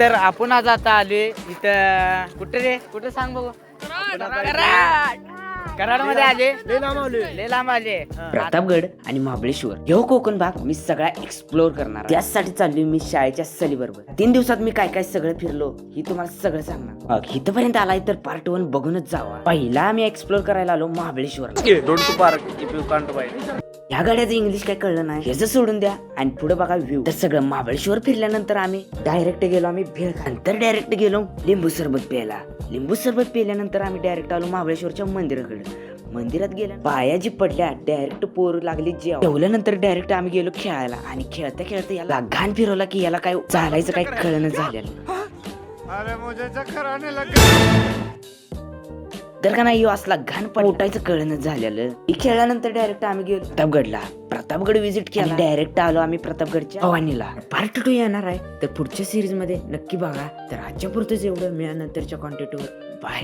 तर आपण आज आता आलोय इथं कुठे सांग बघू. कराड मध्ये आले, लय लांब आले. प्रतापगड आणि महाबळेश्वर ह्यो कोकण भाग मी सगळा एक्सप्लोर करणार. त्यासाठी चाललोय मी शाळेच्या सहली बरोबर. 3 दिवसात मी काय काय सगळं फिरलो ही तुम्हाला सगळं सांगणार. मग इथपर्यंत आलाय तर पार्ट 1 बघूनच जावा. पहिला आम्ही एक्सप्लोर करायला आलो महाबळेश्वरला. ह्या गाड्याचं इंग्लिश काय कळलं नाही, ह्याचं सोडून द्या आणि पुढे बघा व्ह्यू. तर सगळं महाबळेश्वर फिरल्यानंतर आम्ही डायरेक्ट गेलो भेळ, नंतर डायरेक्ट गेलो लिंबू सरबत प्यायला. लिंबू सरबत पिल्यानंतर आम्ही डायरेक्ट आलो महाबळेश्वरच्या मंदिराकडे. मंदिरात गेल्या पाया जी पडल्या डायरेक्ट पोर लागली जेवल्यानंतर डायरेक्ट आम्ही गेलो खेळायला. आणि खेळता खेळता याला घाण फिरवला की याला काय चालायचं काय कळणं झालेलं. तर का नाही असला घाण उठायचं कळणं झालेलं. खेळल्यानंतर डायरेक्ट आम्ही गेलो प्रतापगडला. प्रतापगड विजिट केला. डायरेक्ट आलो आम्ही प्रतापगडच्या भवानीला. पार्ट 2 येणार आहे तर पुढच्या सिरीज मध्ये नक्की बघा. तर आजच्या पुरतच एवढं, मिळा नंतरच्या कॉन्टेंटवर. बाय.